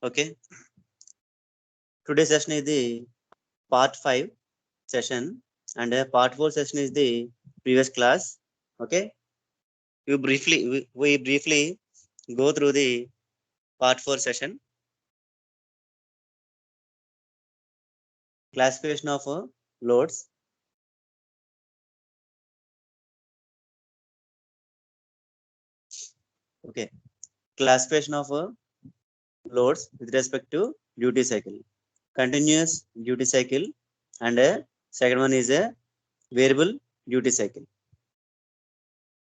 Okay, today's session is the part 5 session, and part 4 session is the previous class. Okay, we briefly go through the part 4 session. Classification of loads. Okay, classification of loads with respect to duty cycle. Continuous duty cycle, and second one is a variable duty cycle.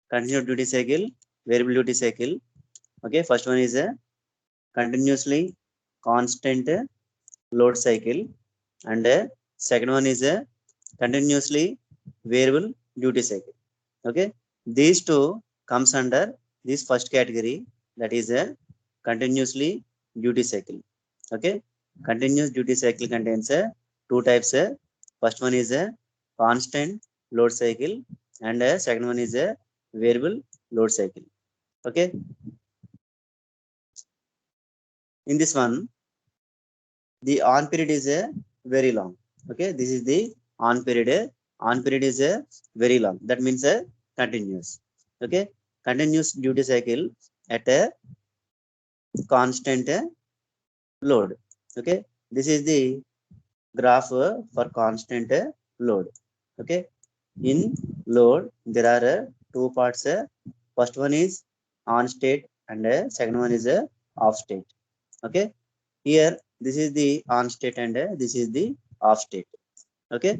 Continuous duty cycle, variable duty cycle. Okay, first one is a continuously constant load cycle, and second one is a continuously variable duty cycle. Okay, these two comes under this first category, that is a continuously duty cycle. Okay, continuous duty cycle contains two types. First one is a constant load cycle, and second one is a variable load cycle. Okay, in this one the on period is a very long. Okay, this is the on period. On period is a very long, that means a continuous. Okay, continuous duty cycle at a constant load. Okay, this is the graph for constant load. Okay, in load there are two parts. First one is on state, and second one is off state. Okay, here this is the on state, and this is the off state. Okay,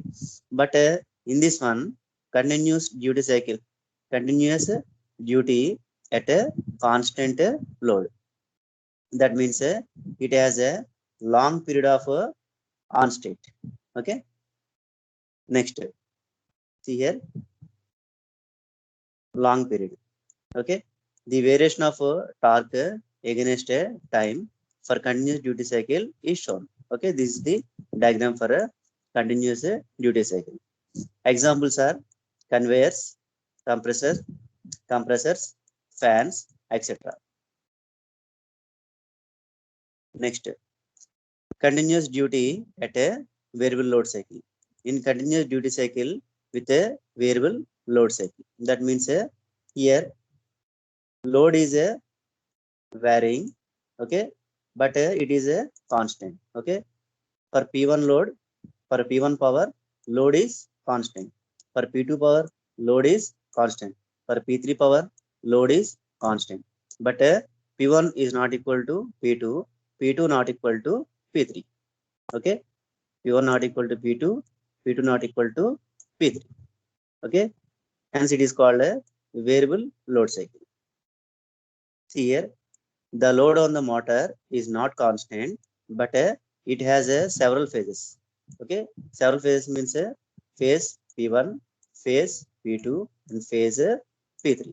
but in this one continuous duty cycle, continuous duty at a constant load, that means it has a long period of on state. Okay, next see here, long period. Okay, the variation of torque against time for continuous duty cycle is shown. Okay, this is the diagram for a continuous duty cycle. Examples are conveyors, compressors, fans, etc. Next, continuous duty at a variable load cycle. In continuous duty cycle with a variable load cycle, that means here load is varying. Okay, but it is a constant. Okay, for P1 load, for P1 power, load is constant. For P2 power, load is constant. For P3 power, load is constant. But P1 is not equal to P2, P2 not equal to P3. Okay, P1 not equal to P2, P2 not equal to P3. Okay, hence it is called a variable load cycle. See here, the load on the motor is not constant, but it has several phases. Okay, several phases means phase P1, phase P2, and phase P3.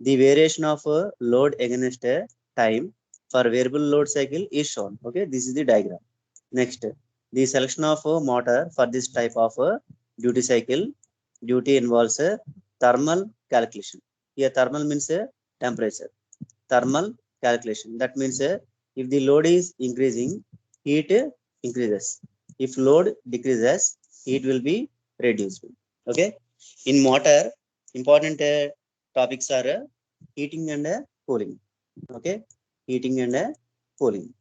The variation of load against time for variable load cycle is shown. Okay, this is the diagram. Next, the selection of motor for this type of duty cycle. Duty involves thermal calculation. Here thermal means temperature. Thermal calculation, that means if the load is increasing, heat increases. If load decreases, heat will be reduced. Okay, in motor important topics are heating and cooling. Okay, heating and cooling.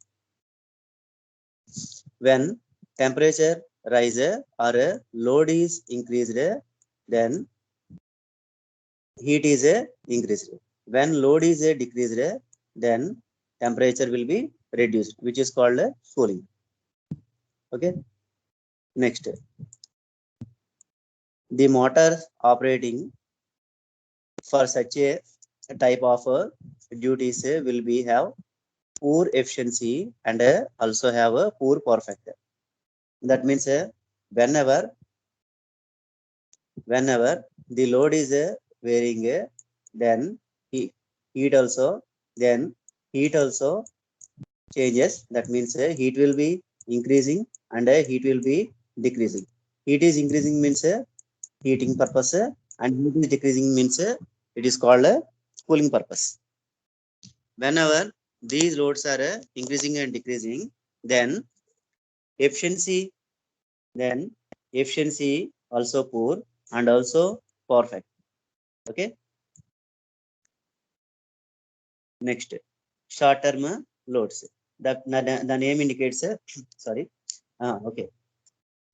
When temperature rises or load is increased, then heat is increased. When load is decreased, then temperature will be reduced, which is called cooling. Okay, next, the motor operating for such a type of duties will be have poor efficiency, and also have a poor power factor. That means whenever the load is varying, then heat also changes. That means heat will be increasing, and heat will be decreasing. Heat is increasing means heating purpose, and heat is decreasing means it is called cooling purpose. Whenever these loads are increasing and decreasing, then efficiency, then efficiency also poor and also perfect. Okay. Next, short term loads. The name indicates sorry. Okay.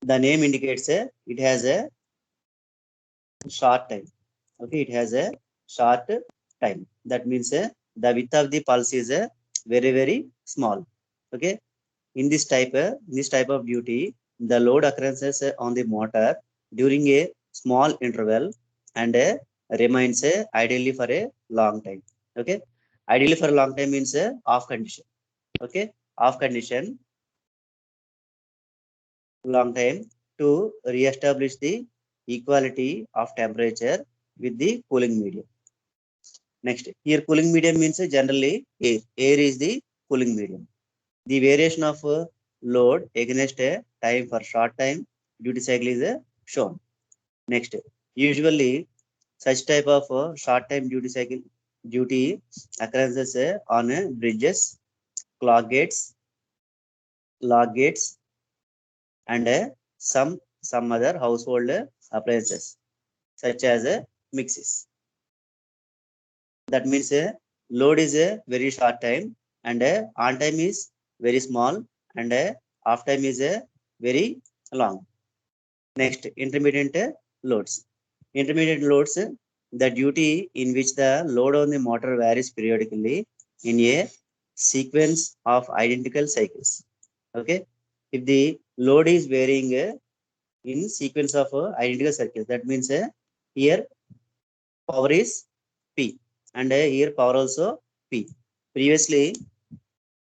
The name indicates it has a short time. Okay, it has a short time. That means the width of the pulse is very small. Okay, this type of duty, the load occurrences on the motor during a small interval and remains ideally for a long time. Okay, ideally for a long time means off condition. Okay, off condition long time to re-establish the equality of temperature with the cooling medium. Next, here cooling medium means generally air. Air is the cooling medium. The variation of load against a time for short time duty cycle is shown. Next, usually such type of short time duty cycle duty occurrences on bridges, clock gates, log gates, and some other household appliances such as mixes. That means load is a very short time and on time is very small and off time is very long. Next, intermittent loads. Intermittent loads, the duty in which the load on the motor varies periodically in a sequence of identical cycles. Okay, if the load is varying in sequence of identical circuits, that means here power is P and here power also P. Previously,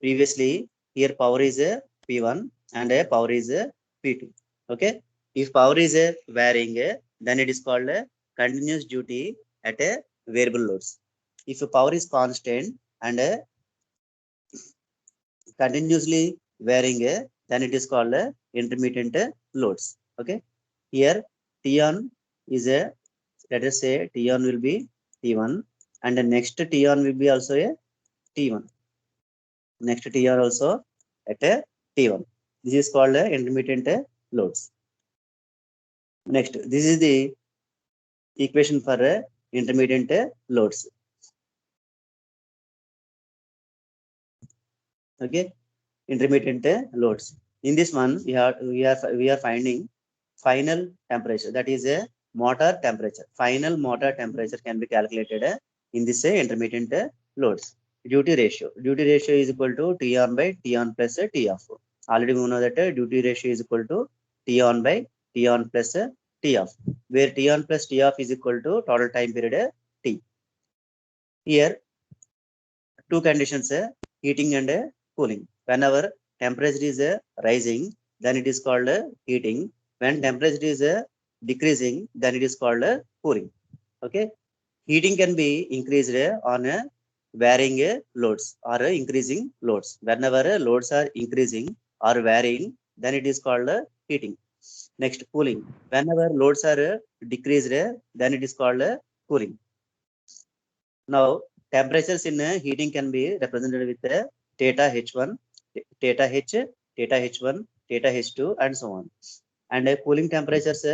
here power is P1 and power is P2. Okay, if power is varying, then it is called a continuous duty at a variable loads. If power is constant and continuously varying, then it is called intermittent loads. Okay, here T on is a, let us say T on will be T1 and the next T on will be also a T1. Next T on also at a T1. This is called intermittent loads. Next, this is the equation for intermittent loads. Okay, intermittent loads. In this one, we are finding final temperature. That is a motor temperature. Final motor temperature can be calculated in this intermittent loads. Duty ratio. Duty ratio is equal to T on by T on plus T off. Already we know that duty ratio is equal to T on by T on plus T off, where T on plus T off is equal to total time period T. Here two conditions, heating and cooling. Whenever temperature is rising, then it is called heating. When temperature is decreasing, then it is called cooling. Okay, heating can be increased on varying loads or increasing loads. Whenever loads are increasing or varying, then it is called heating. Next, cooling. Whenever loads are decreased, then it is called cooling. Now, temperatures in heating can be represented with theta H1, theta H, theta H1, theta H2, and so on. And cooling temperatures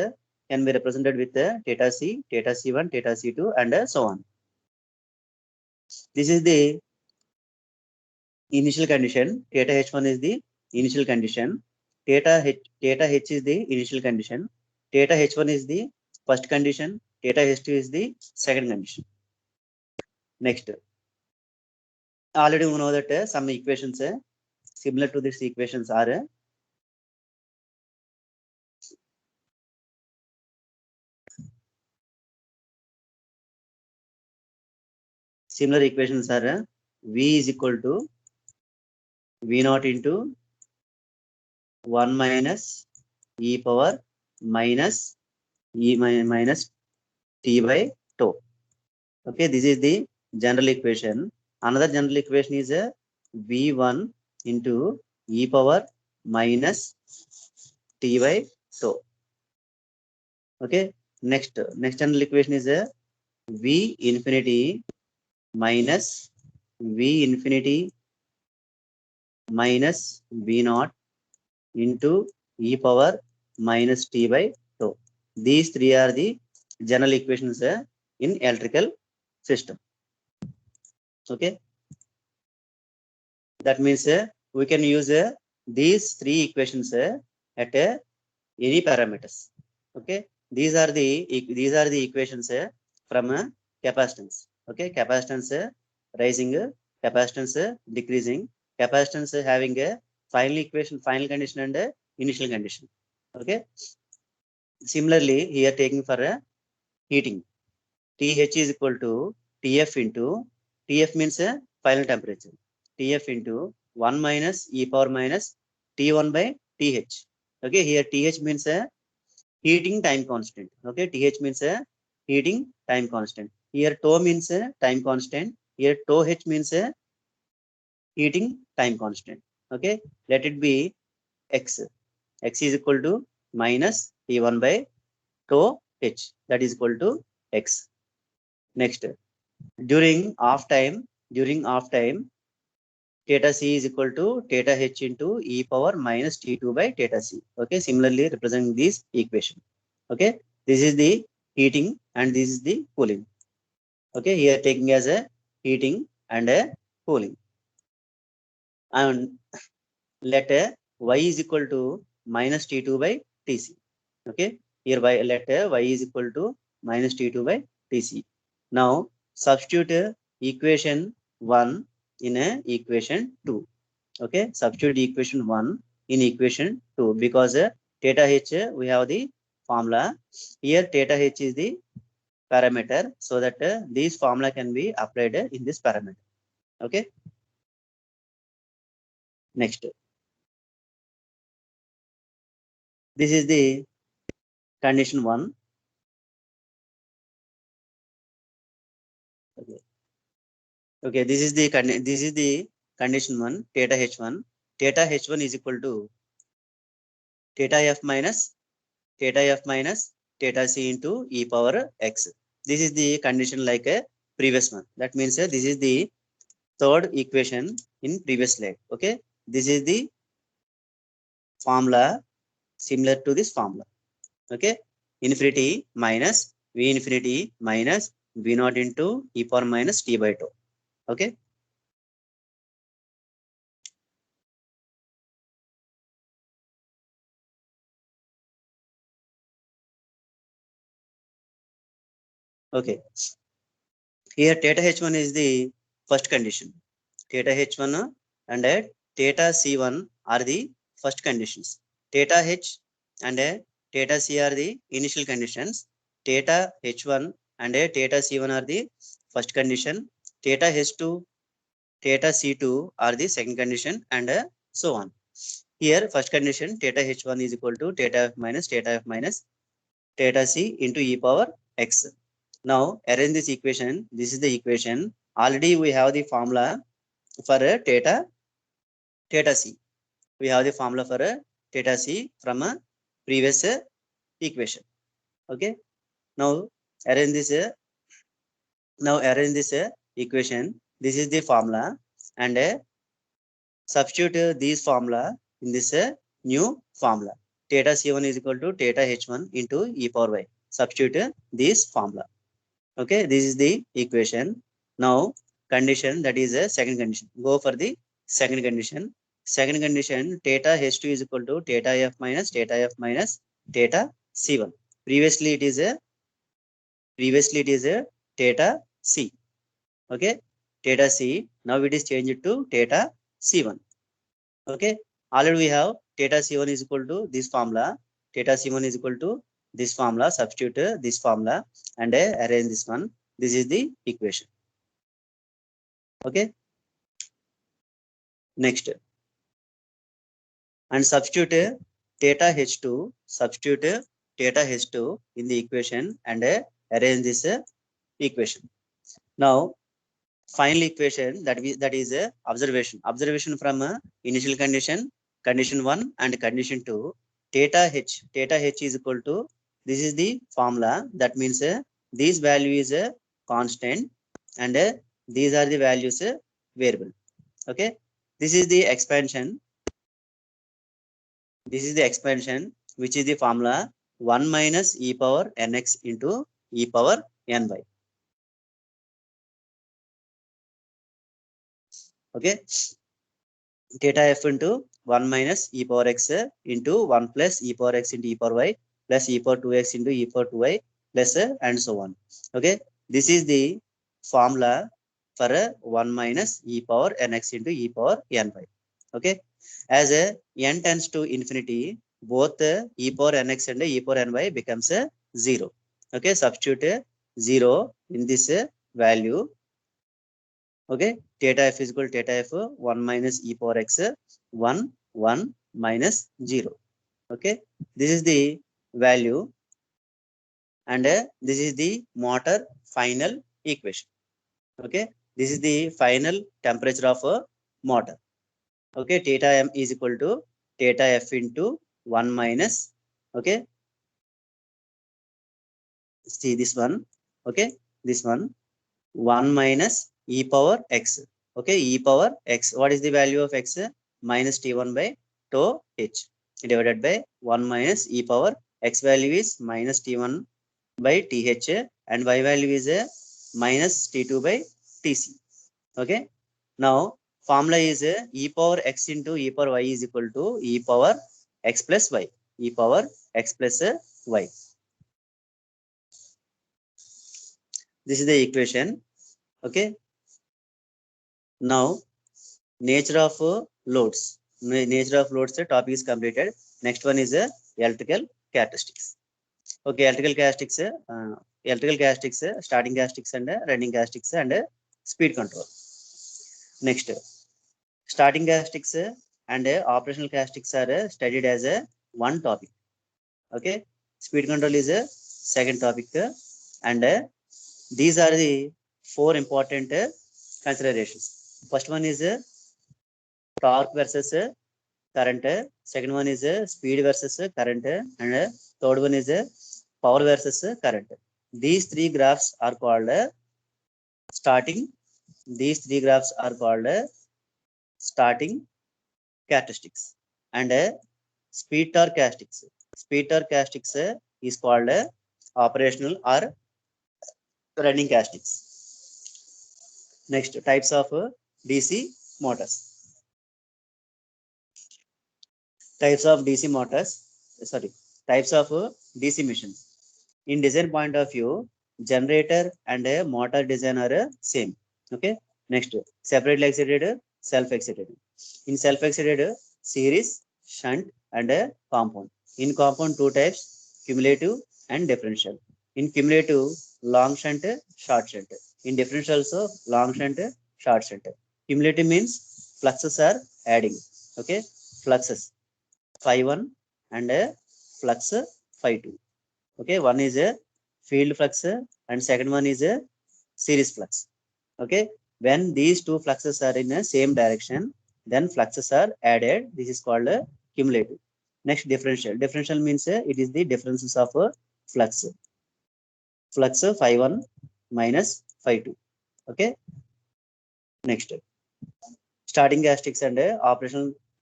can be represented with theta C, theta C1, theta C2, and so on. This is the initial condition. Theta H1 is the initial condition. Theta H is the initial condition. Theta H1 is the first condition. Theta H2 is the second condition. Next, already we know that some equations similar to these equations are V is equal to V naught into 1 minus e power minus e minus t by tau. Okay, this is the general equation. Another general equation is V1 into e power minus t by tau. Okay, next general equation is V infinity minus V infinity minus v naught into e power minus t by tau. These three are the general equations in electrical system. Okay, that means we can use these three equations at any parameters. Okay, these are the equations from capacitance. Okay, capacitance rising, capacitance decreasing, capacitance having a final equation, final condition and initial condition. Okay, similarly here taking for heating, TH is equal to TF into, TF means final temperature, TF into 1 minus e power minus T1 by TH. Okay, here TH means heating time constant. Okay, TH means heating time constant. Here tau means time constant. Here tau H means heating time constant. Okay, let it be X. X is equal to minus T1 by tau H, that is equal to X. Next, during off time, theta C is equal to theta H into e power minus T2 by theta C. Okay, similarly representing this equation. Okay, this is the heating and this is the cooling. Okay, here taking as a heating and a cooling. And let y is equal to minus T2 by Tc. Okay, here let y is equal to minus T2 by Tc. Now substitute equation 1 in equation 2. Okay, substitute equation 1 in equation 2 because theta h we have the formula. Here theta h is the parameter, so that this formula can be applied in this parameter. Okay, next, this is the condition 1. Okay, okay, this is the condition 1, theta h1. Theta h1 is equal to theta f minus theta c into e power x. This is the condition like a previous one. That means this is the third equation in previous slide. Okay, this is the formula similar to this formula. Okay, infinity minus v infinity minus v naught into e power minus t by tau. Okay, okay, here theta h1 is the first condition. Theta h1 and theta c1 are the first conditions. Theta h and theta c are the initial conditions. Theta h1 and theta c1 are the first condition. Theta h2, theta c2 are the second condition, and so on. Here first condition theta h1 is equal to theta f minus theta c into e power x. Now arrange this equation. This is the equation. Already we have the formula for theta c. We have the formula for theta c from a previous equation. Okay, now arrange this equation. This is the formula, and substitute this formula in this new formula. Theta c1 is equal to theta h1 into e power y. Substitute this formula. Okay, this is the equation. Now condition, that is a second condition. Go for the second condition. Second condition, theta h2 is equal to theta f minus theta c1. Previously it is a theta c. Okay, theta c. Now it is changed to theta c1. Okay, already we have theta c1 is equal to this formula. Theta c1 is equal to this formula. Substitute this formula and arrange this one. This is the equation. Okay, next, and substitute theta h2, in the equation and arrange this equation. Now final equation, that is observation from initial condition 1 and condition 2. Theta h is equal to, this is the formula. That means this value is a constant, and these are the values variable. Okay, This is the expansion. This is the expansion, which is the formula 1 minus e power nx into e power ny. Okay. Theta f into 1 minus e power x into 1 plus e power x into e power y plus e power 2x into e power 2y plus and so on. Okay. This is the formula for 1 minus e power nx into e power ny. Okay. As n tends to infinity, both e power nx and e power ny becomes 0. Okay. Substitute 0 in this value. Okay, theta f is equal to theta f 1 minus e power x 1 1 minus 0. Okay, this is the value, and this is the motor final equation. Okay, this is the final temperature of a motor. Okay, theta m is equal to theta f into 1 minus. Okay, see this one. Okay, this one 1 minus e power x. Okay, e power x. What is the value of x? Minus t1 by tau h divided by 1 minus e power x value is minus t1 by th and y value is minus t2 by tc. Okay, now formula is e power x into e power y is equal to e power x plus y. E power x plus y. This is the equation. Okay, now nature of loads. Nature of loads topic is completed. Next one is electrical characteristics. Okay, electrical characteristics, starting characteristics and running characteristics and speed control. Next, starting characteristics and operational characteristics are studied as one topic. Okay, speed control is a second topic, and these are the four important considerations. First one is torque versus current. Second one is speed versus current, and third one is power versus current. These three graphs are called starting. These three graphs are called starting characteristics, and speed torque characteristics. Speed torque characteristics is called operational or running characteristics. Next, types of DC motors. Types of DC motors. Sorry, types of DC machines. In design point of view, generator and motor design are same. Okay. Next, separately excited, self-excited. In self-excited, series, shunt, and compound. In compound, two types: cumulative and differential. In cumulative, long shunt, short shunt. In differential, also long shunt, short shunt. Cumulative means fluxes are adding. Okay, fluxes phi 1 and flux phi 2. Okay, one is a field flux and second one is a series flux. Okay, when these two fluxes are in the same direction, then fluxes are added. This is called a cumulative. Next, differential. Differential means it is the differences of flux. Flux phi 1 minus phi 2. Okay, next, starting characteristics and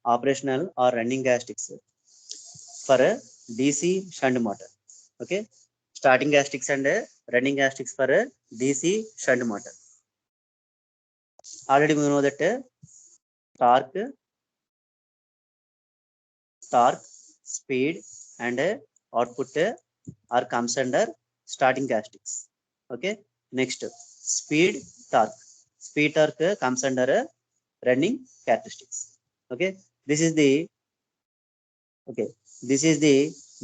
operational or running characteristics for a DC shunt motor. Okay, starting characteristics and running characteristics for a DC shunt motor. Already we know that torque, speed, and output are comes under starting characteristics. Okay, next, speed, torque. Speed torque comes under running characteristics. Okay, this is the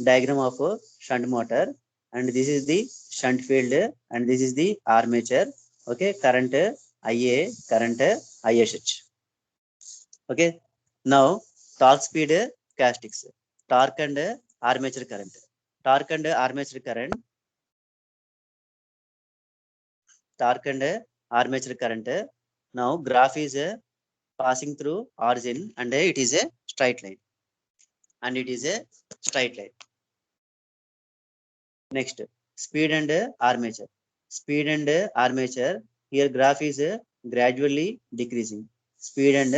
diagram of a shunt motor, and this is the shunt field, and this is the armature. Okay, current IA, current ISH. Okay, now torque speed characteristics. Torque and armature current. Torque and armature current. Torque and armature current. Now graph is passing through origin, and it is a straight line. And it is a straight line. Next, speed and armature. Speed and armature. Here graph is gradually decreasing. Speed and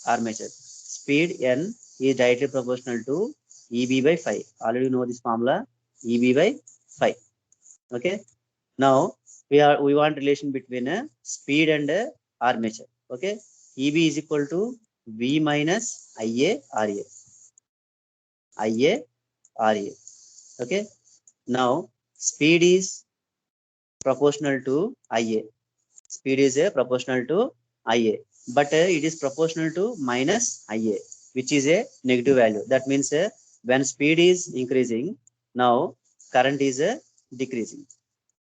armature. Speed n is directly proportional to EB by phi. Already know this formula, EB by phi. Okay. Now we want relation between speed and armature. Okay. EB is equal to V minus IA RA. IA RA. Okay. Now speed is proportional to IA. Speed is proportional to IA, but it is proportional to minus IA, which is a negative value. That means when speed is increasing, now current is decreasing.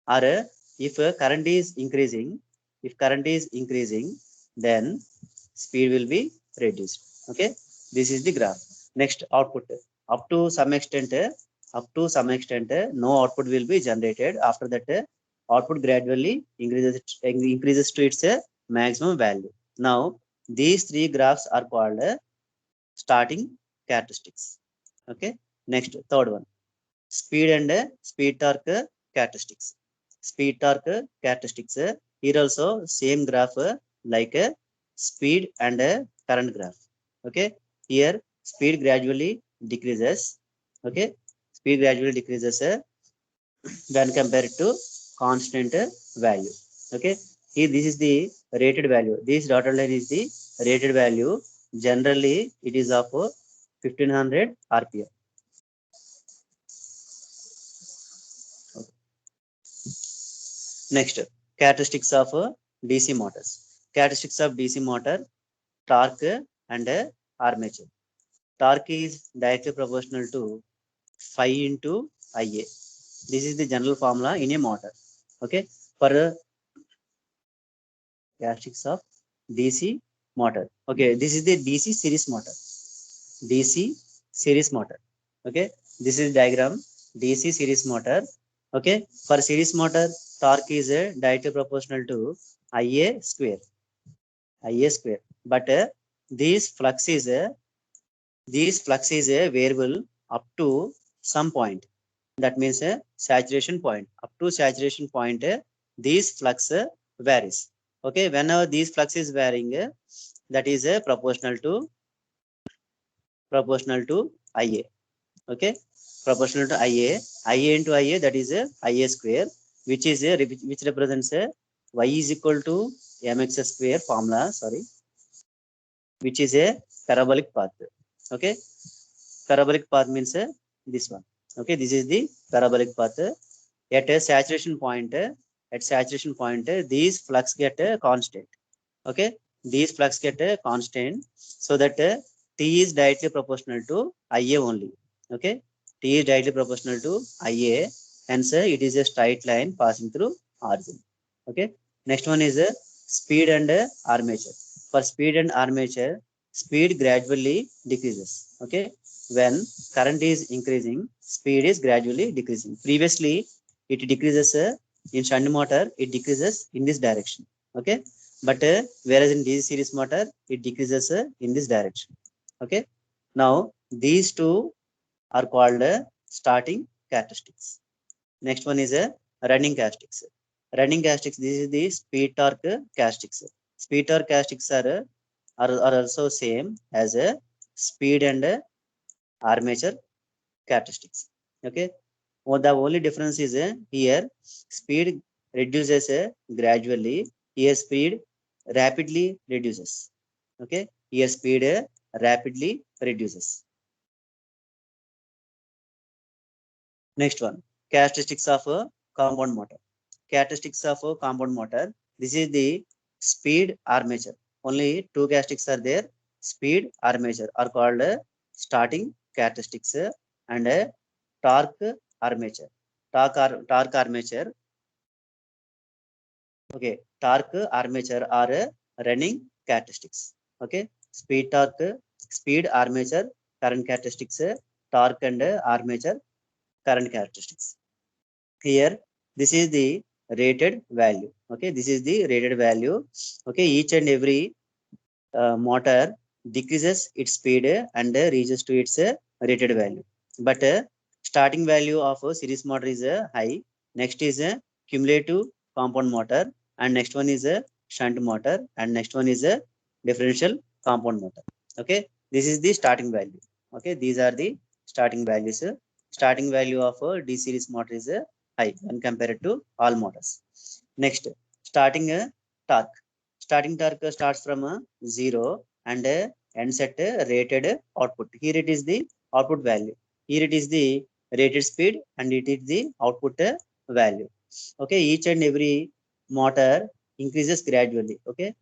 Or if current is increasing, then speed will be reduced. Okay, this is the graph. Next, output. Up to some extent, no output will be generated. After that, output gradually increases to its maximum value. Now these three graphs are called starting characteristics. Okay. Next, third one, speed and speed torque characteristics. Speed torque characteristics, here also same graph like speed and current graph. Okay, here speed gradually decreases. Okay, speed gradually decreases when compared to constant value. Okay, here this is the rated value. This dotted line is the rated value. Generally it is of 1500 rpm. Next, characteristics of DC motors. Characteristics of DC motor: torque and armature. Torque is directly proportional to phi into IA. This is the general formula in a motor. Okay, for characteristics of DC motor. Okay, this is the DC series motor. DC series motor. Okay, this is diagram DC series motor. Okay, for series motor, torque is directly proportional to IA square. IA square. But these flux is a variable up to some point. That means a saturation point. Up to saturation point, these flux varies. Okay, whenever these flux is varying, that is proportional to IA. Okay, proportional to IA. IA into IA, that is IA square, which is which represents y is equal to mx square formula. Sorry, which is a parabolic path. Okay, parabolic path means this one. Okay, this is the parabolic path. At a saturation point, these flux get constant. Okay, these flux get constant, so that T is directly proportional to IA only. Okay, T is directly proportional to IA, hence it is a straight line passing through origin. Okay, next one is speed and armature. For speed and armature, speed gradually decreases. Okay, when current is increasing, speed is gradually decreasing. Previously it decreases in shunt motor, it decreases in this direction. Okay, but whereas in DC series motor it decreases in this direction. Okay, now these two are called starting characteristics. Next one is running characteristics. Running characteristics, this is the speed torque characteristics. Speed torque characteristics are also same as a speed and armature characteristics. Okay, well, the only difference is here speed reduces gradually, here speed rapidly reduces. Okay, here speed rapidly reduces. Next one, characteristics of a compound motor. Characteristics of a compound motor, this is the speed armature. Only two characteristics are there. Speed armature are called starting characteristics and torque armature. Torque armature. Okay, torque armature are running characteristics. Okay, speed armature current characteristics, torque and armature current characteristics. Here this is the rated value. Okay, this is the rated value. Okay, each and every motor decreases its speed and reaches to its rated value. But starting value of a series motor is high. Next is a cumulative compound motor, and next one is a shunt motor, and next one is a differential compound motor. Okay, this is the starting value. Okay, these are the starting values. Starting value of a D series motor is high when compared to all motors. Next, starting torque. Starting torque starts from 0 and ends at rated output. Here it is the output value. Here it is the rated speed and it is the output value. Okay, each and every motor increases gradually. Okay,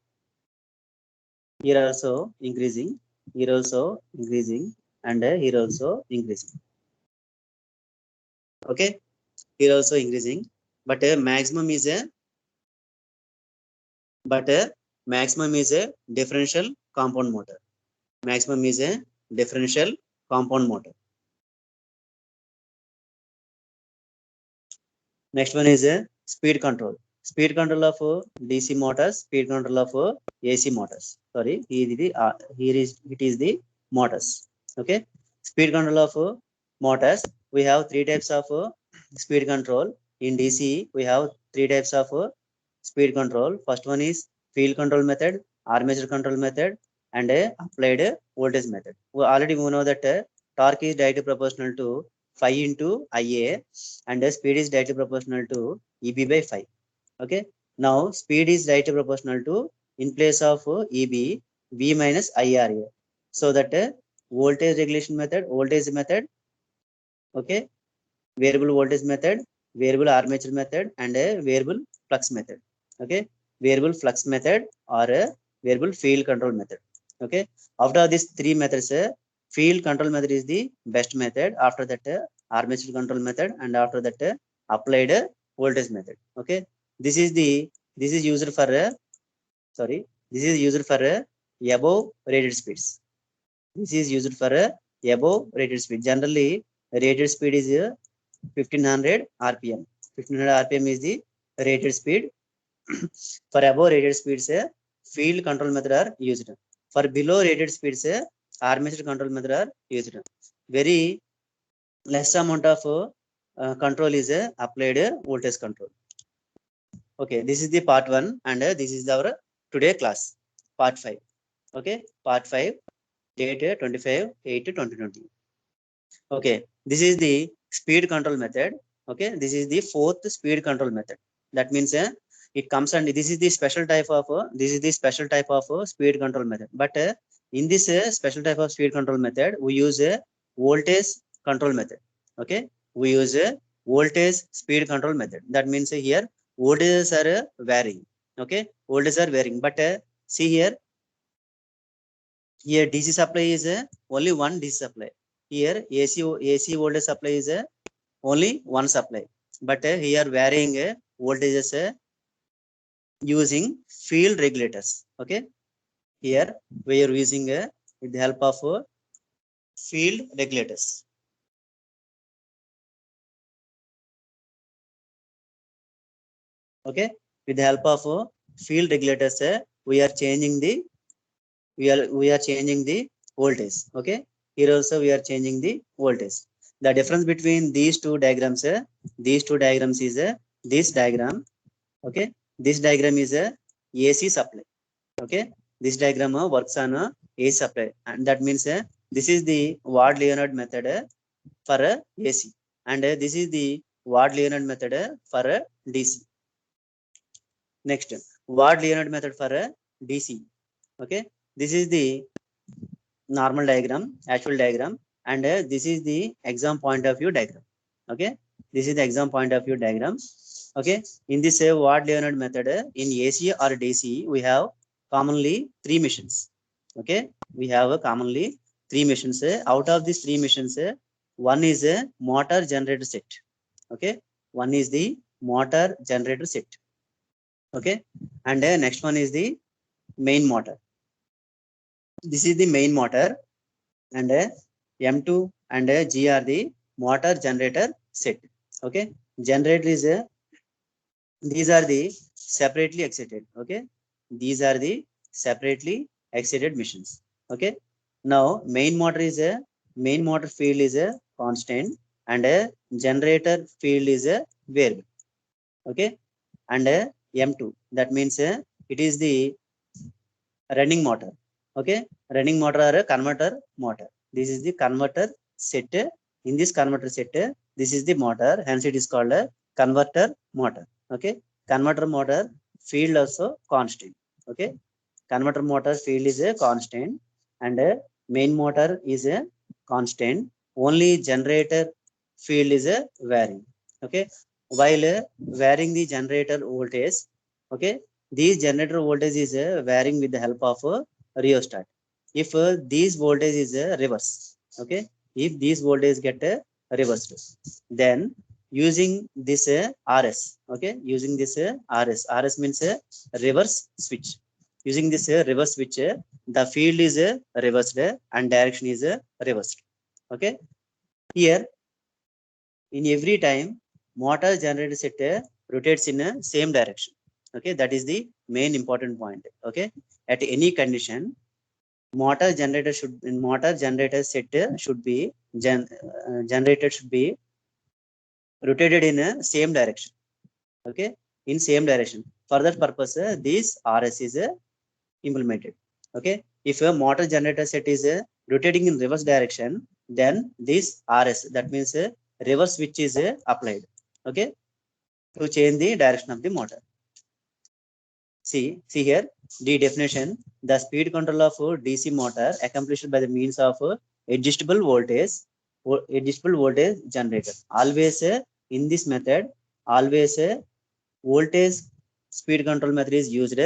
here also increasing, here also increasing, and here also increasing. Okay, here also increasing, but but maximum is a differential compound motor. Maximum is a differential compound motor. Next one is a speed control. Speed control of DC motors, speed control of AC motors. Sorry, here is it is the motors. Okay, speed control of motors. We have three types of speed control. In DC, we have three types of speed control. First one is field control method, armature control method, and applied voltage method. We know that torque is directly proportional to phi into Ia, and the speed is directly proportional to EB by phi. Okay. Now speed is directly proportional to, in place of EB, V minus IRA. So that voltage regulation method, voltage method, okay, variable voltage method, variable armature method, and a variable flux method. Okay, variable flux method or a variable field control method. Okay, after these three methods, field control method is the best method. After that, armature control method, and after that, applied voltage method. Okay, this is used for sorry, this is used for above rated speeds. This is used for above rated speed. Generally, rated speed is 1500 RPM. 1500 RPM is the rated speed. For above rated speeds, field control method are used. For below rated speeds, armature control method are used. Very less amount of control is applied voltage control. Okay, this is the part 1 and this is our today class, part 5. Okay, part 5, date 25/8/2020. Okay, this is the speed control method. Okay, this is the fourth speed control method. That means it comes, and this is the special type of speed control method. But in this special type of speed control method, we use a voltage control method. Okay, we use a voltage speed control method. That means here voltages are varying. Okay, voltages are varying. But see here, DC supply is only one DC supply. Here AC voltage supply is only one supply. But here varying voltages using field regulators. Okay, here we are using with the help of field regulators. Okay, with the help of field regulators, we are changing the voltage. Okay, here also we are changing the voltage. The difference between these two diagrams is this diagram. Okay, this diagram is a AC supply. Okay, this diagram works on AC supply, and that means this is the Ward-Leonard method for AC, and this is the Ward-Leonard method for DC. Next, Ward-Leonard method for DC. Okay, this is the normal diagram, actual diagram, and this is the exam point of view diagram. Okay, this is the exam point of view diagram. Okay, in this Ward-Leonard method, in AC or DC, we have commonly three missions. Okay, we have commonly three missions. Out of these three missions, one is a motor generator set. Okay, one is the motor generator set. Okay, and next one is the main motor. This is the main motor, and M2 and G are the motor generator set. Okay, generator is these are the separately excited. Okay, these are the separately excited missions. Okay, now main motor field is a constant, and a generator field is a variable. Okay, and M2, that means it is the running motor. Okay, running motor or a converter motor. This is the converter set. In this converter set, this is the motor, hence it is called a converter motor. Okay, converter motor field also constant. Okay, converter motor field is a constant, and main motor is a constant. Only generator field is a varying. Okay, while varying the generator voltage, okay, these generator voltage is varying with the help of rheostat. If these voltage is reverse, okay, if these voltage get reversed, then using this rs, okay, using this rs means reverse switch. Using this reverse switch, the field is reversed and direction is reversed. Okay, here in every time motor generator set rotates in a same direction. Okay, that is the main important point. Okay, at any condition motor generator set should be generated should be rotated in a same direction. Okay, in same direction. For that purpose this rs is implemented. Okay, if a motor generator set is rotating in reverse direction, then this rs, that means reverse switch is applied. Okay, to change the direction of the motor. See here the definition. The speed control of dc motor accomplished by the means of adjustable voltage generator. Always in this method, always voltage speed control method is used.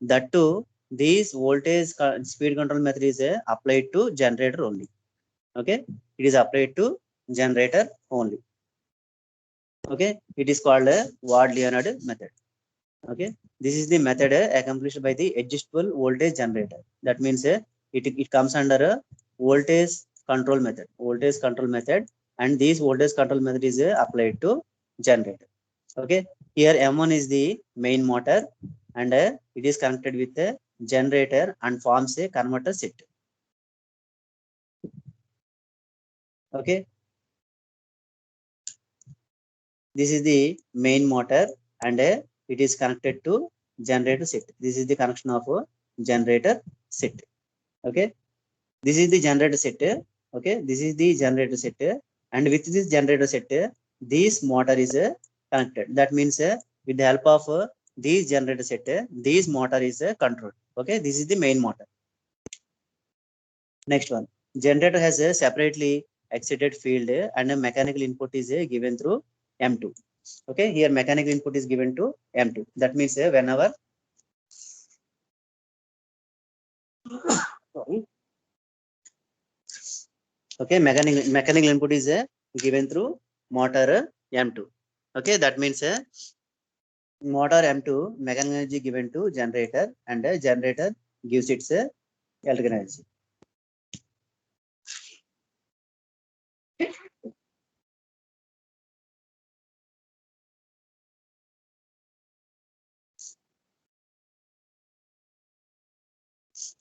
That too, this voltage speed control method is applied to generator only. Okay, it is applied to generator only. Okay, it is called a Ward-Leonard method. Okay, this is the method accomplished by the adjustable voltage generator. That means it comes under a voltage control method. Voltage control method, and this voltage control method is applied to generator. Okay, here M1 is the main motor, and it is connected with a generator and forms a converter set. Okay, this is the main motor, and it is connected to generator set. This is the connection of generator set. Okay, this is the generator set. Okay, this is the generator set, and with this generator set, this motor is connected. That means with the help of this generator set, this motor is controlled. Okay, this is the main motor. Next one, generator has a separately excited field and a mechanical input is given through M2. Okay, here mechanical input is given to M2. That means whenever sorry, okay, mechanical input is given through motor M2. Okay, that means motor M2 mechanical energy given to generator, and generator gives its electrical energy.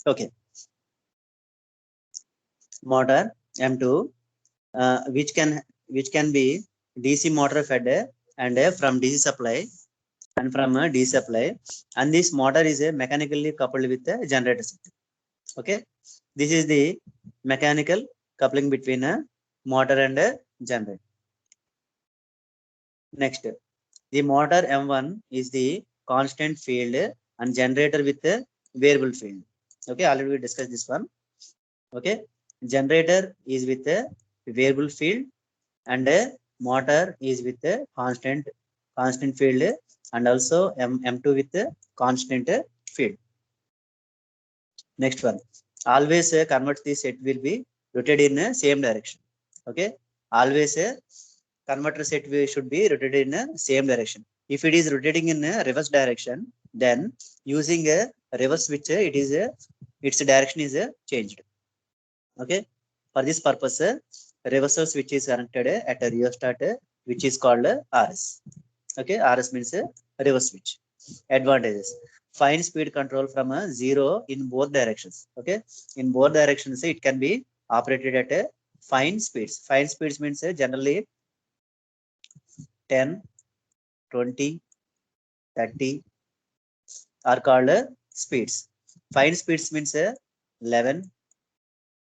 Okay, motor M2 which can be DC motor fed and from DC supply and from DC supply, and this motor is mechanically coupled with the generator system. Okay, this is the mechanical coupling between a motor and a generator. Next, the motor M1 is the constant field and generator with a variable field. Okay, already we discussed this one. Okay, generator is with a variable field, and a motor is with a constant field, and also M2 with a constant field. Next one, always convert the set will be rotated in a same direction. Okay, always converter set should be rotated in a same direction. If it is rotating in a reverse direction, then using a reverse switch, it is its direction is changed. Okay, for this purpose reversal switch is connected at a rheostat which is called rs. Okay, rs means reverse switch. Advantages: fine speed control from a zero in both directions. Okay, in both directions it can be operated at a fine speeds. Fine speeds means generally 10, 20, 30 are called speeds. Fine speeds means 11,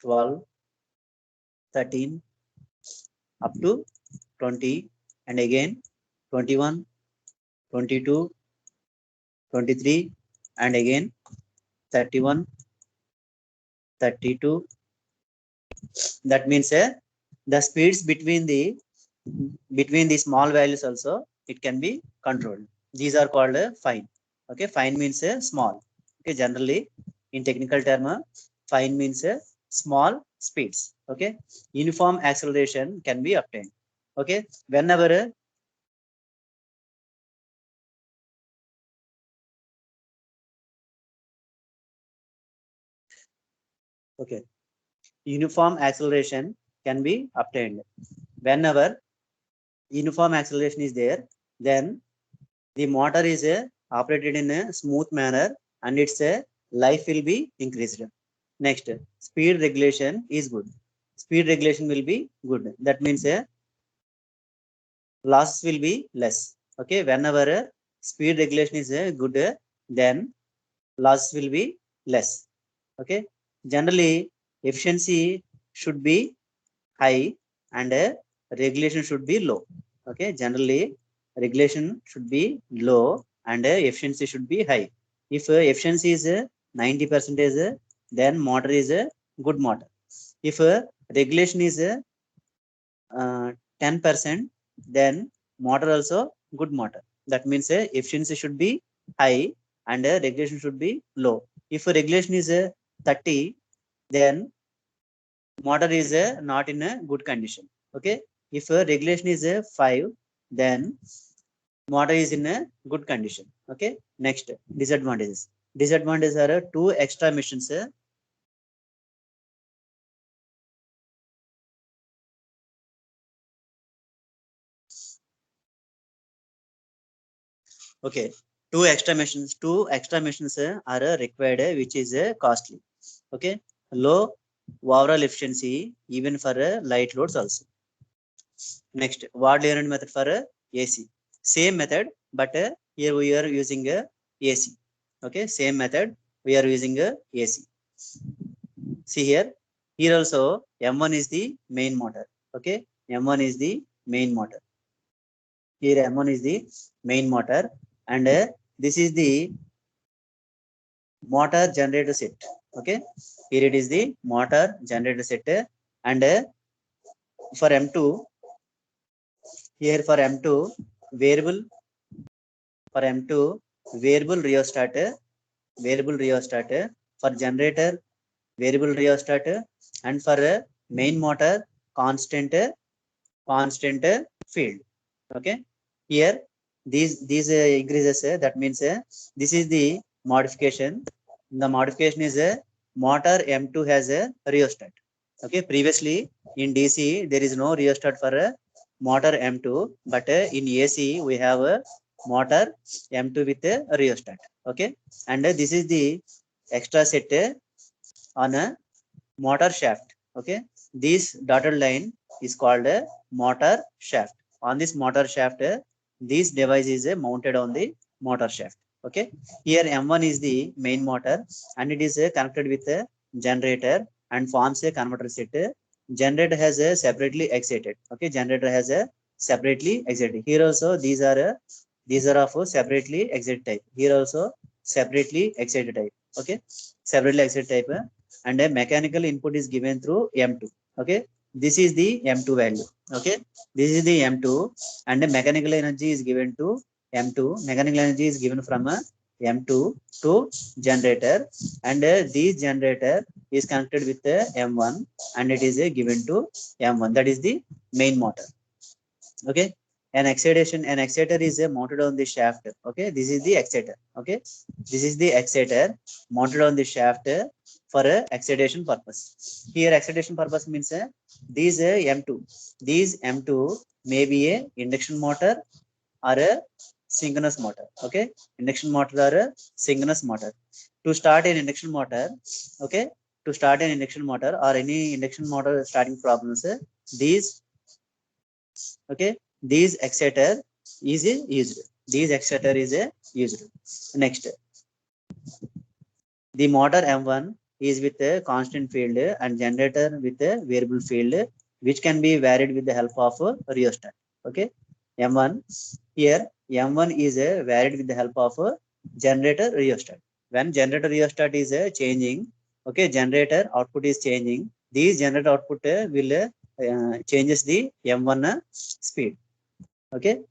12, 13 up to 20, and again 21, 22, 23, and again 31, 32. That means the speeds between the small values also it can be controlled. These are called fine. Okay, fine means small. Okay, generally in technical term, fine means small speeds. Okay, uniform acceleration can be obtained. Okay, whenever okay, uniform acceleration can be obtained whenever uniform acceleration is there, then the motor is operated in a smooth manner and its life will be increased. Next, speed regulation is good. Speed regulation will be good. That means loss will be less. Okay, whenever speed regulation is good, then loss will be less. Okay, generally efficiency should be high and regulation should be low. Okay, generally regulation should be low and efficiency should be high. If efficiency is 90%, then motor is a good motor. If regulation is 10%, then motor also good motor. That means efficiency should be high and regulation should be low. If regulation is 30, then motor is not in a good condition. Okay, if regulation is 5, then motor is in a good condition. Okay, next, disadvantages. Disadvantages are two extra missions. Okay, two extra missions are required, which is costly. Okay, low overall efficiency even for light loads also. Next, ward unit method for AC. Same method, but here we are using AC. Okay, same method, we are using AC. See here, here also M1 is the main motor. Okay, M1 is the main motor. Here M1 is the main motor, and this is the motor generator set. Okay, here it is the motor generator set, and for M2, here for M2 variable for M2 variable rheostat for generator variable rheostat, and for main motor constant field. Okay, here these increases, that means this is the modification. The modification is motor M2 has a rheostat. Okay, previously in DC there is no rheostat for motor M2, but in AC we have a motor M2 with a rheostat. Okay, and this is the extra set on a motor shaft. Okay, this dotted line is called a motor shaft. On this motor shaft, this device is mounted on the motor shaft. Okay, here M1 is the main motor and it is connected with a generator and forms a converter set. Generator has a separately excited. Okay, generator has a separately excited. Here also these are of separately excited type. Here also separately excited type. Okay, separately excited type, and a mechanical input is given through M2. Okay, this is the M2 value. Okay, this is the M2, and the mechanical energy is given to M2. Mechanical energy is given from M2 to generator, and this generator is connected with M1 and it is given to M1. That is the main motor. Okay, an exciter is mounted on the shaft. Okay, this is the exciter. Okay, this is the exciter mounted on the shaft for excitation purpose. Here excitation purpose means these M2 may be a induction motor or a synchronous motor. Okay, induction motor or a synchronous motor. To start an induction motor, okay, to start an induction motor or any induction motor starting problems, these okay, these exciter is used. These exciter is used. Next, the motor M1 is with a constant field and generator with a variable field, which can be varied with the help of a rheostat. Okay, M1 here, M1 is varied with the help of a generator rheostat. When generator rheostat is changing, okay, generator output is changing. These generator output will changes the M1 speed. Okay,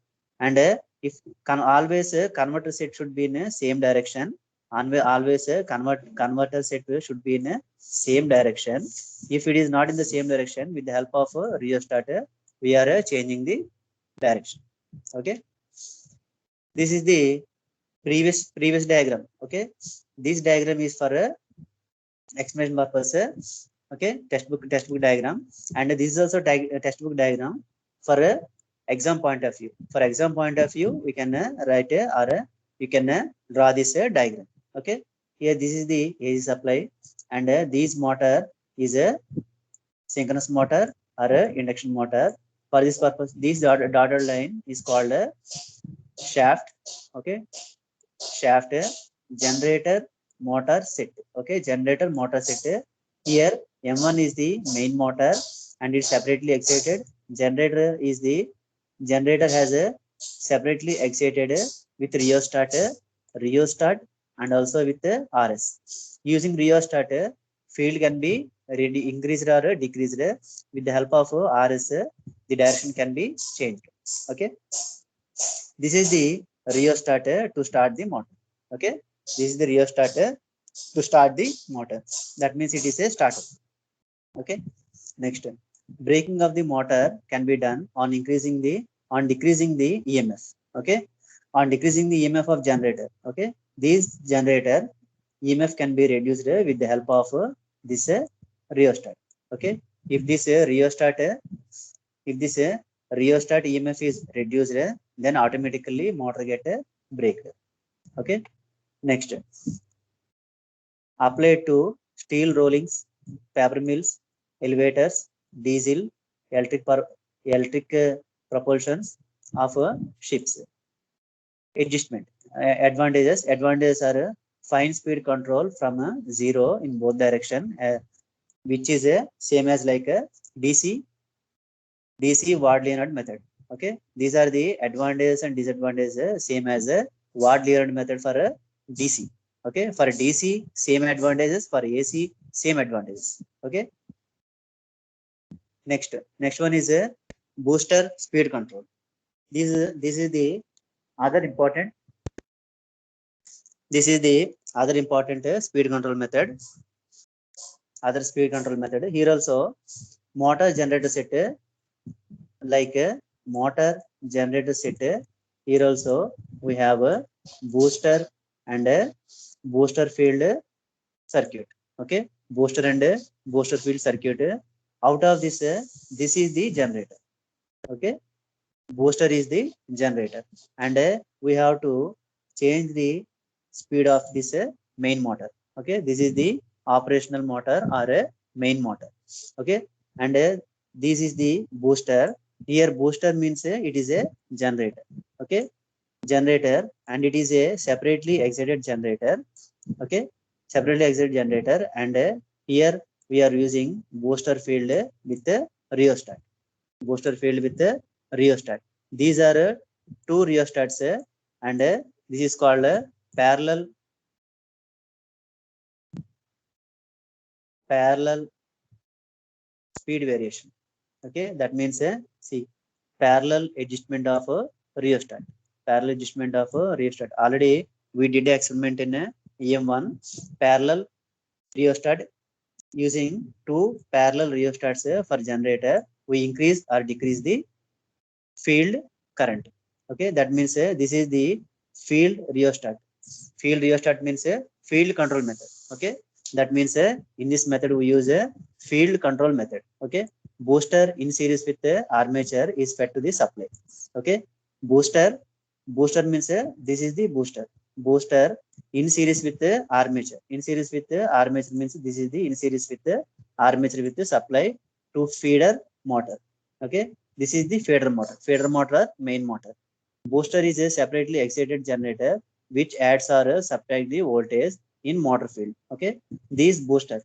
and if can always converter set should be in same direction. Always converter set should be in same direction. If it is not in the same direction, with the help of rheostat, we are changing the direction. Okay, this is the previous diagram. Okay, this diagram is for explanation purpose. Okay, textbook diagram, and this is also textbook diagram for exam point of view. For exam point of view, we can write or you can draw this diagram. Okay, here this is the AC supply, and this motor is a synchronous motor or a induction motor. For this purpose, this dotted line is called a shaft. Okay, shaft generator motor set. Okay, generator motor set. Here M1 is the main motor and it's separately excited. Generator has a separately excited with rheostat and also with RS. Using rheostat, field can be increased or decreased. With the help of RS, the direction can be changed. Okay, this is the rheostat to start the motor. Okay, this is the rheostat to start the motor. That means it is a starter. Okay, next, braking of the motor can be done on decreasing the EMF. Okay, on decreasing the EMF of generator. Okay, this generator EMF can be reduced with the help of this rheostat. Okay, if this rheostat EMF is reduced, then automatically motor get braked. Okay, next, applied to steel rollings, paper mills, elevators, diesel, electric propulsions of ships. Adjustment. Advantages are fine speed control from 0 in both direction, which is same as like a DC Ward-Leonard method. Okay, these are the advantages and disadvantages, same as a Ward-Leonard method for a DC. Okay, for DC same advantages, for AC same advantages. Okay, next one is a booster speed control. This is the other important speed control method. Here also motor generator set, like a motor generator set. Here also we have a booster and a booster field circuit. Okay, booster and booster field circuit. Out of this, this is the generator. Okay, booster is the generator, and we have to change the speed of this main motor. Okay, this is the operational motor or a main motor. Okay, and this is the booster. Here booster means it is a generator. Okay, generator, and it is a separately excited generator. Okay, separately excited generator, and here we are using booster field with rheostat. Booster field with rheostat. These are two rheostats, and this is called parallel speed variation. Okay, that means see, parallel adjustment of rheostat. Parallel adjustment of rheostat. Already we did the experiment in EM1. Parallel rheostat, using two parallel rheostats for generator, we increase or decrease the field current. Okay, that means this is the field rheostat. Field rheostat means field control method. Okay, that means in this method we use a field control method. Okay, booster in series with armature is fed to the supply. Okay, booster means this is the booster. Booster in series with armature. In series with armature means this is the in series with armature with the supply to feeder motor. Okay, this is the feeder motor. Feeder motor, main motor. Booster is a separately excited generator which adds or subtract the voltage in motor field. Okay, these booster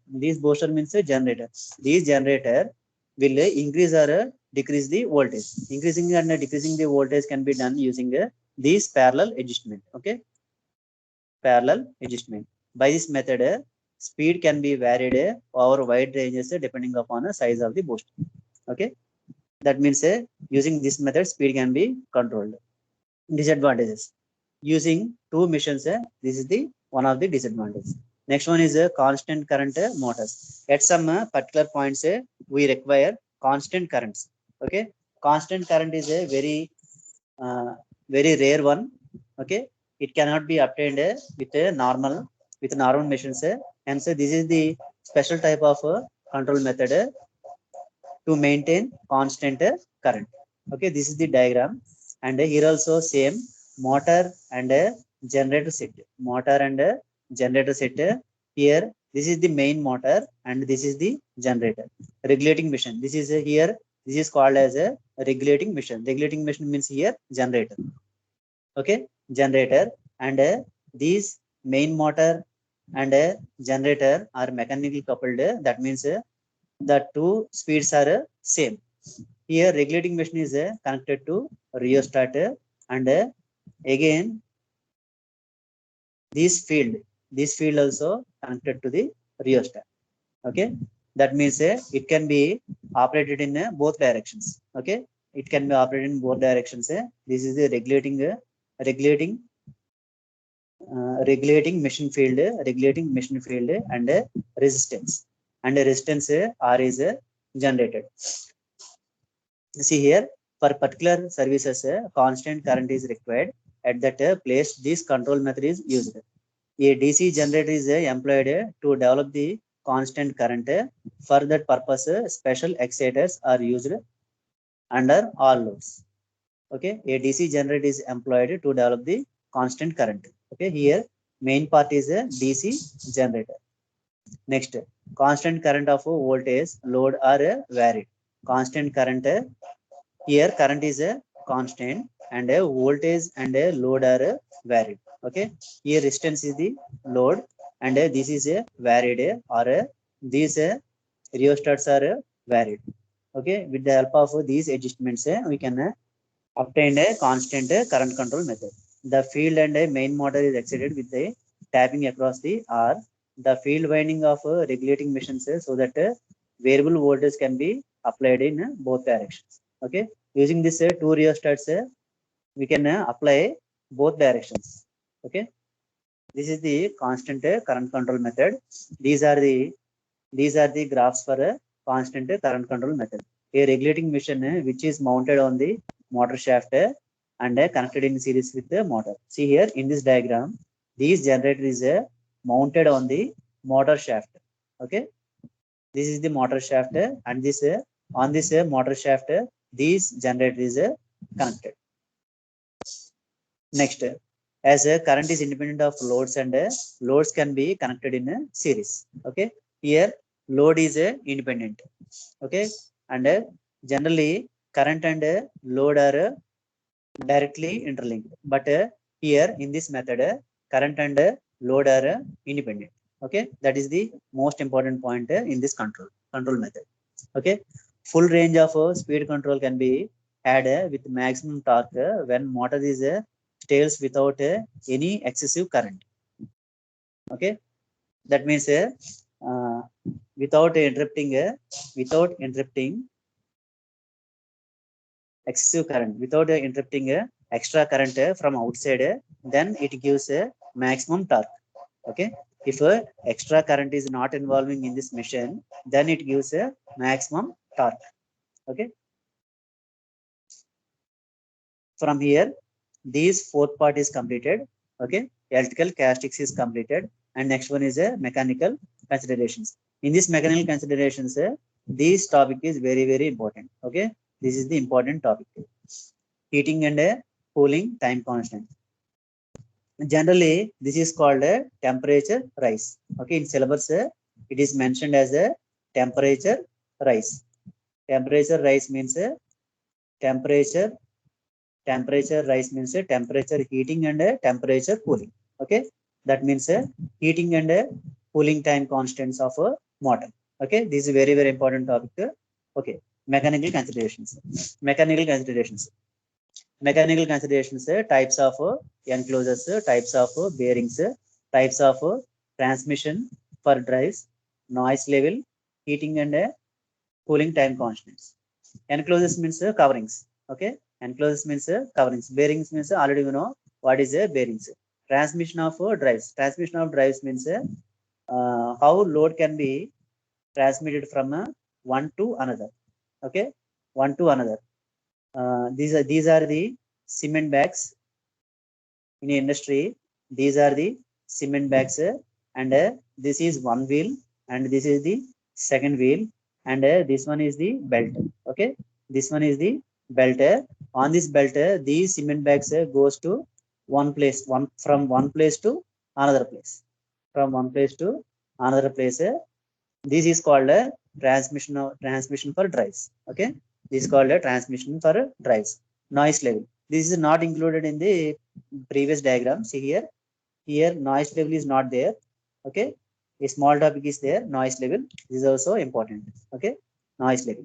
means a generator. These generator will increase or decrease the voltage. Increasing and decreasing the voltage can be done using these parallel adjustment. Okay, parallel adjustment. By this method, speed can be varied over wide ranges depending upon the size of the booster. Okay, that means using this method, speed can be controlled. Disadvantages: using two machines, this is the one of the disadvantages. Next one is a constant current motors. At some particular points, we require constant currents. Okay, constant current is a uh, very rare one. Okay, it cannot be obtained with normal machines. Hence, this is the special type of control method to maintain constant current. Okay, this is the diagram, and here also same motor and generator set. Motor and generator set. Here, this is the main motor and this is the generator. Regulating machine. This is here. This is called as a regulating machine. Regulating machine means here generator. Okay, generator, and these main motor and generator are mechanically coupled. That means the two speeds are same. Here regulating machine is connected to rheostat, and again this field also connected to the rheostat. Okay, that means it can be operated in both directions. Okay, it can be operated in both directions. This is the regulating regulating machine field, and resistance, and resistance R is generated. See here, for particular services, constant current is required. At that place, this control method is used. A DC generator is employed to develop the constant current. For that purpose, special exciters are used under all loads. Okay, a DC generator is employed to develop the constant current. Okay, here main part is a DC generator. Next, constant current of voltage load are varied. Constant current, here current is a constant, and a voltage and a load are varied. Okay, here resistance is the load, and this is a varied, or these rheostats are varied. Okay, with the help of these adjustments, we can obtain a constant current control method. The field and main motor is excited with the tapping across the R. The field winding of regulating machines, so that variable voltage can be applied in both directions. Okay, using this two rheostats, we can apply both directions. Okay, this is the constant current control method. These are the graphs for a constant current control method. A regulating machine which is mounted on the motor shaft and connected in series with the motor. See here in this diagram, this generator is mounted on the motor shaft. Okay, this is the motor shaft, and this on this motor shaft, this generator is connected. Next, as a current is independent of loads, and loads can be connected in a series. Okay, here load is independent. Okay, and generally current and load are directly interlinked, but here in this method, current and load are independent. Okay, that is the most important point in this control method. Okay, full range of speed control can be had with maximum torque when motor is stays without any excessive current. Okay, that means uh, without interrupting excessive current, without interrupting extra current from outside, then it gives a maximum torque. Okay, if extra current is not involving in this machine, then it gives a maximum torque. Okay, from here these fourth part is completed. Okay, electrical characteristics is completed, and next one is a mechanical considerations. In this mechanical considerations, this topic is very important. Okay, this is the important topic. Heating and cooling time constant. Generally this is called a temperature rise. Okay, in syllabus it is mentioned as a temperature rise. Temperature rise means temperature rise means temperature heating and temperature cooling. Okay, That means heating and cooling time constants of a motor. Okay, this is very very important topic. Okay, mechanical considerations. Mechanical considerations. Mechanical considerations, types of enclosures, types of bearings, types of transmission for drives, noise level, heating and cooling time constants. Enclosures means coverings. Okay, enclosures means coverings. Bearings means already you know what is bearings. Transmission of drives. Transmission of drives means how load can be transmitted from one to another. Okay, one to another. These are the cement bags in industry. These are the cement bags, and this is one wheel, and this is the second wheel, and this one is the belt. Okay, this one is the belt. On this belt, these cement bags goes to one place, one from one place to another place, from one place to another place. This is called a transmission for drives. Okay, this is called a transmission for drives. Noise level, this is not included in the previous diagram. See here, here noise level is not there. Okay, a small topic is there, noise level. This is also important. Okay, noise level.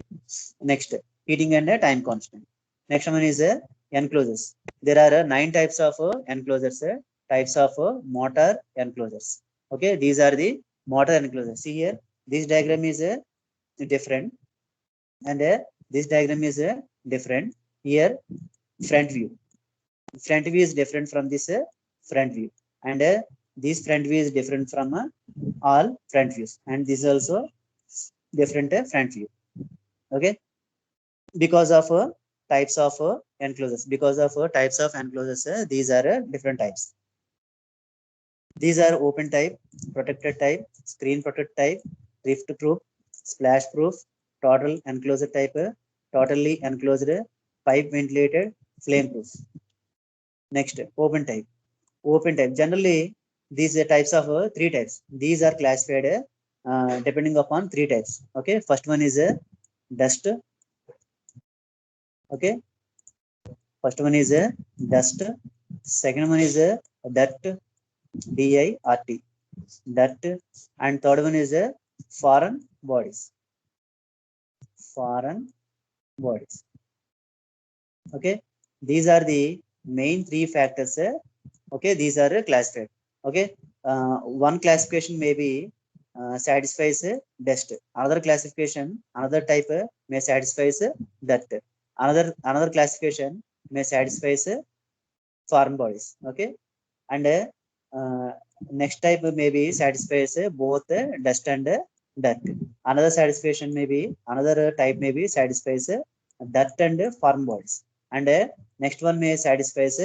Next, heating and time constant. Next one is enclosures. There are 9 types of enclosures, types of motor enclosures. Okay, these are the motor enclosures. See here, this diagram is different, and this diagram is different. Here, front view. Front view is different from this front view, and this front view is different from all front views, and this is also different front view. Okay, because of types of enclosures. Because of types of enclosures, these are different types. These are open type, protected type, screen protected type, drift proof, splash proof, total enclosure type, totally enclosed, pipe ventilated, flame proof. Next, open type. Open type. Generally, these types of 3 types. These are classified depending upon 3 types. Okay, first one is dust. Okay, first one is dust. Second one is dirt, DIRT, dirt, and third one is foreign bodies. Foreign bodies. Okay, these are the main 3 factors. Okay, these are classified. Okay, one classification may be satisfies dust. Another classification, another type may satisfies dirt. Another classification may satisfies foreign bodies. Okay, and next type may be satisfies both dust and dirt. Another satisfaction may be, another type may be satisfies dirt and foreign bodies, and next one may satisfies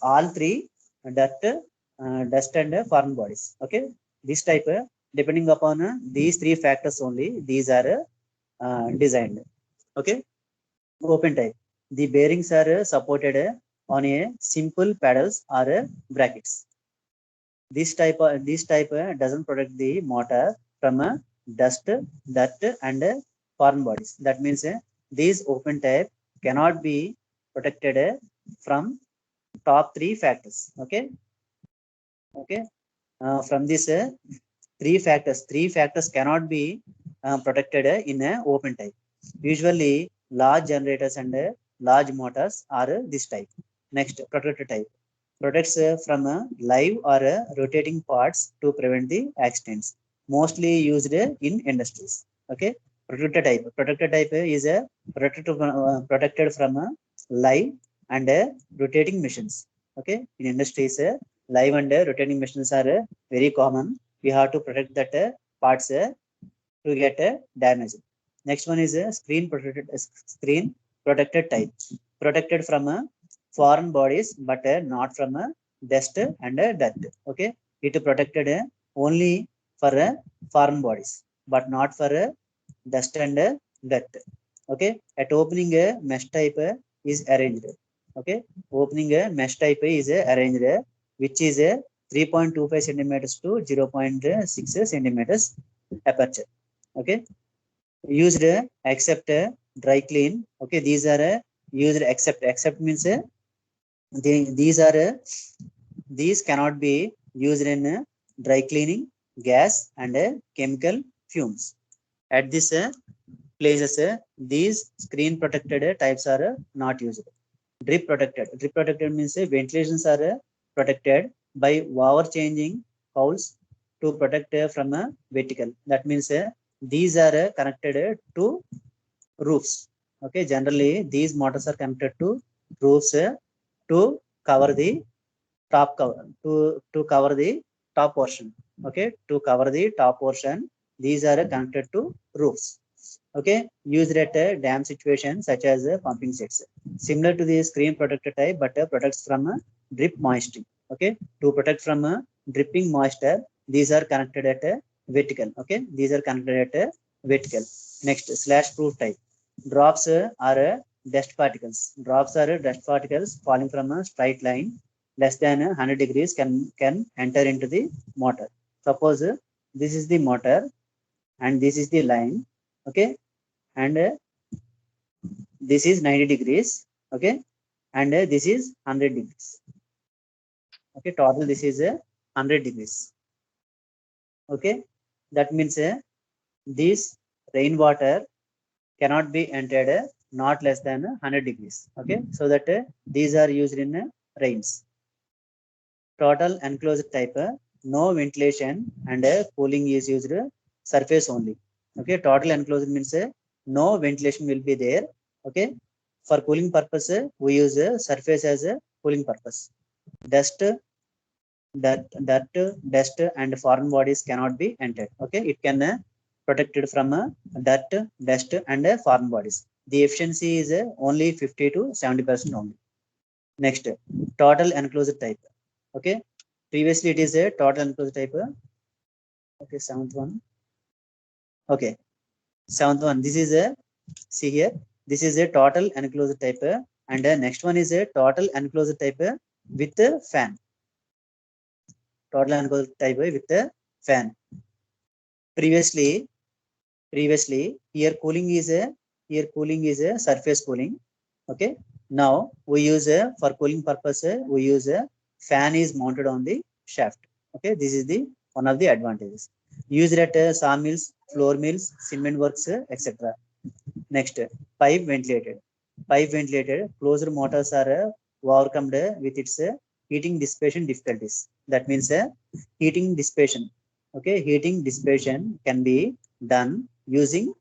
all 3, dirt, dust and foreign bodies. Okay, this type depending upon these 3 factors only, these are designed. Okay, open type. The bearings are supported on a simple paddles or brackets. This type doesn't protect the motor from dust, dirt, and foreign bodies. That means these open type cannot be protected from top 3 factors. Okay, okay. From this 3 factors cannot be protected in open type. Usually, large generators and large motors are this type. Next, protected type protects from live or rotating parts to prevent the accidents. Mostly used in industries. Okay, protected type is protected from live and rotating machines. Okay, in industries, live and rotating machines are very common. We have to protect that parts to get damaged. Next one is screen protected type, protected from foreign bodies, but not from dust and dirt. Okay, it protected only for foreign bodies, but not for dust and dirt. Okay, at opening mesh type is arranged. Okay, opening mesh type is arranged, which is 3.25 centimeters to 0.6 centimeters aperture. Okay, used except dry clean. Okay, these are used except means these cannot be used in dry cleaning, gas and chemical fumes. At this places, these screen protected types are not used. Drip protected. Drip protected means ventilations are protected by over changing holes to protect from a vertical. That means these are connected to roofs. Okay, generally these motors are connected to roofs to cover the top cover to cover the top portion. Okay, to cover the top portion, these are connected to roofs. Okay, used at a dam situation such as pumping sets, similar to the screen protector type, but protects from drip moisture. Okay, to protect from dripping moisture, these are connected at a vertical. Okay, these are connected at a vertical. Next, slash proof type. Drops are dust particles. Drops are dust particles falling from a straight line less than 100 degrees can enter into the motor. Suppose this is the motor and this is the line. Okay, and this is 90 degrees. Okay, and this is 100 degrees. Okay, total this is 100 degrees. Okay, that means this rainwater cannot be entered not less than 100 degrees. Okay, so that these are used in rains. Total enclosed type, no ventilation and cooling is used surface only. Okay, total enclosed means no ventilation will be there. Okay, for cooling purpose we use surface as a cooling purpose. Dust, dust and foreign bodies cannot be entered. Okay, it can protected from dirt, dust and foreign bodies. The efficiency is only 50 to 70% only. Next, total enclosed type. Okay, previously it is a total enclosed type. Okay, seventh one. Okay, seventh one. This is a, see here, this is a total enclosed type, and next one is a total enclosed type with a fan. Total enclosed type with a fan. Previously here cooling is a surface cooling. Okay, now we use for cooling purpose we use a fan is mounted on the shaft. Okay, this is the one of the advantages. Used at sawmills, floor mills, cement works, etc. Next, pipe ventilated. Pipe ventilated closed motors are overcome with its heating dissipation difficulties. That means heating dissipation. Okay, heating dissipation can be done using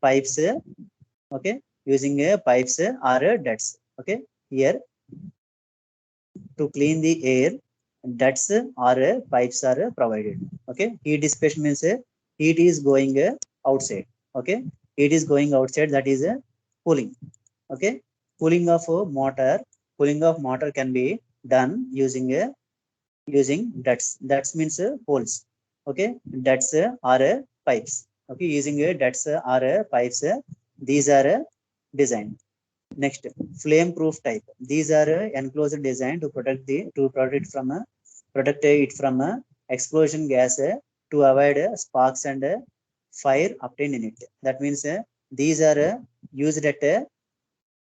pipes. Okay, using pipes or ducts. Okay, here to clean the air, ducts or pipes are provided. Okay, heat dissipation means heat is going outside. Okay, heat is going outside, that is cooling. Okay, cooling of motor can be done using ducts. Ducts means holes. Okay, ducts are pipes. Okay, using ducts or pipes, these are designed. Next, flame proof type. These are enclosed design to protect from explosion gas to avoid sparks and fire obtained in it. That means these are used at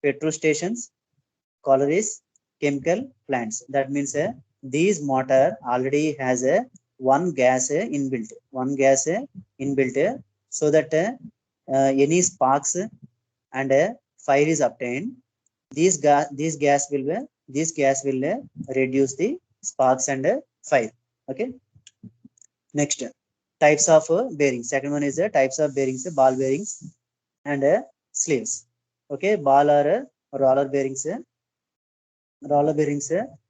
petrol stations, collieries, chemical plants. That means these motor already has a one gas inbuilt, so that any sparks and fire is obtained. This gas will reduce the sparks and fire. Okay, next, types of bearings. Second one is types of bearings, ball bearings and sleeves. Okay, ball or roller bearings,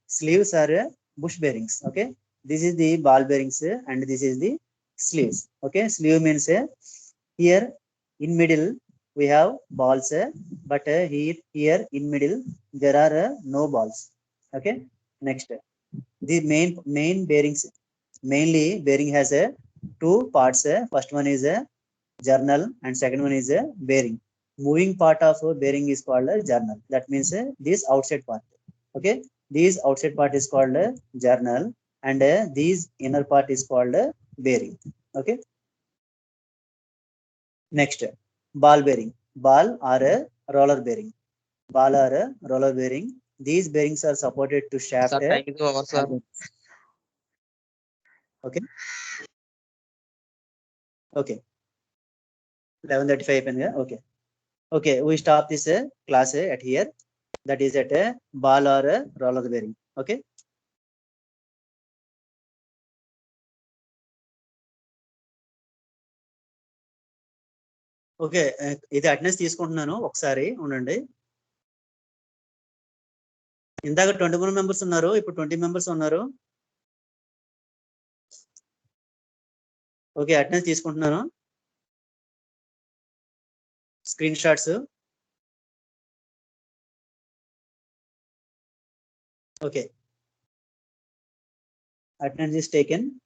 sleeves are bush bearings. Okay, this is the ball bearings and this is the sleeves. Okay, sleeve means here in middle we have balls, but here in middle there are no balls. Okay, next, the main bearings, mainly bearing has two parts. First one is a journal and second one is a bearing. Moving part of bearing is called a journal. That means this outside part. Okay, this outside part is called a journal and this inner part is called a bearing. Okay, next, ball bearing. Ball or a roller bearing. Ball or a roller bearing. These bearings are supported to shaft. Sir, time is over, sir. Okay. Okay. 11:35 అయిపోయింది కదా. Okay. Okay, we stop this class at here. That is at a ball or a roller bearing. Okay. Okay, ఇది attendance తీసుకుంటున్నాను, ఒకసారి ఉండండి. ఇందాక 21 members ఉన్నారు, ఇప్పుడు 20 members ఉన్నారు. ఓకే, అటెండెన్స్ తీసుకుంటున్నాను. Screen shots. Okay, attendance is taken.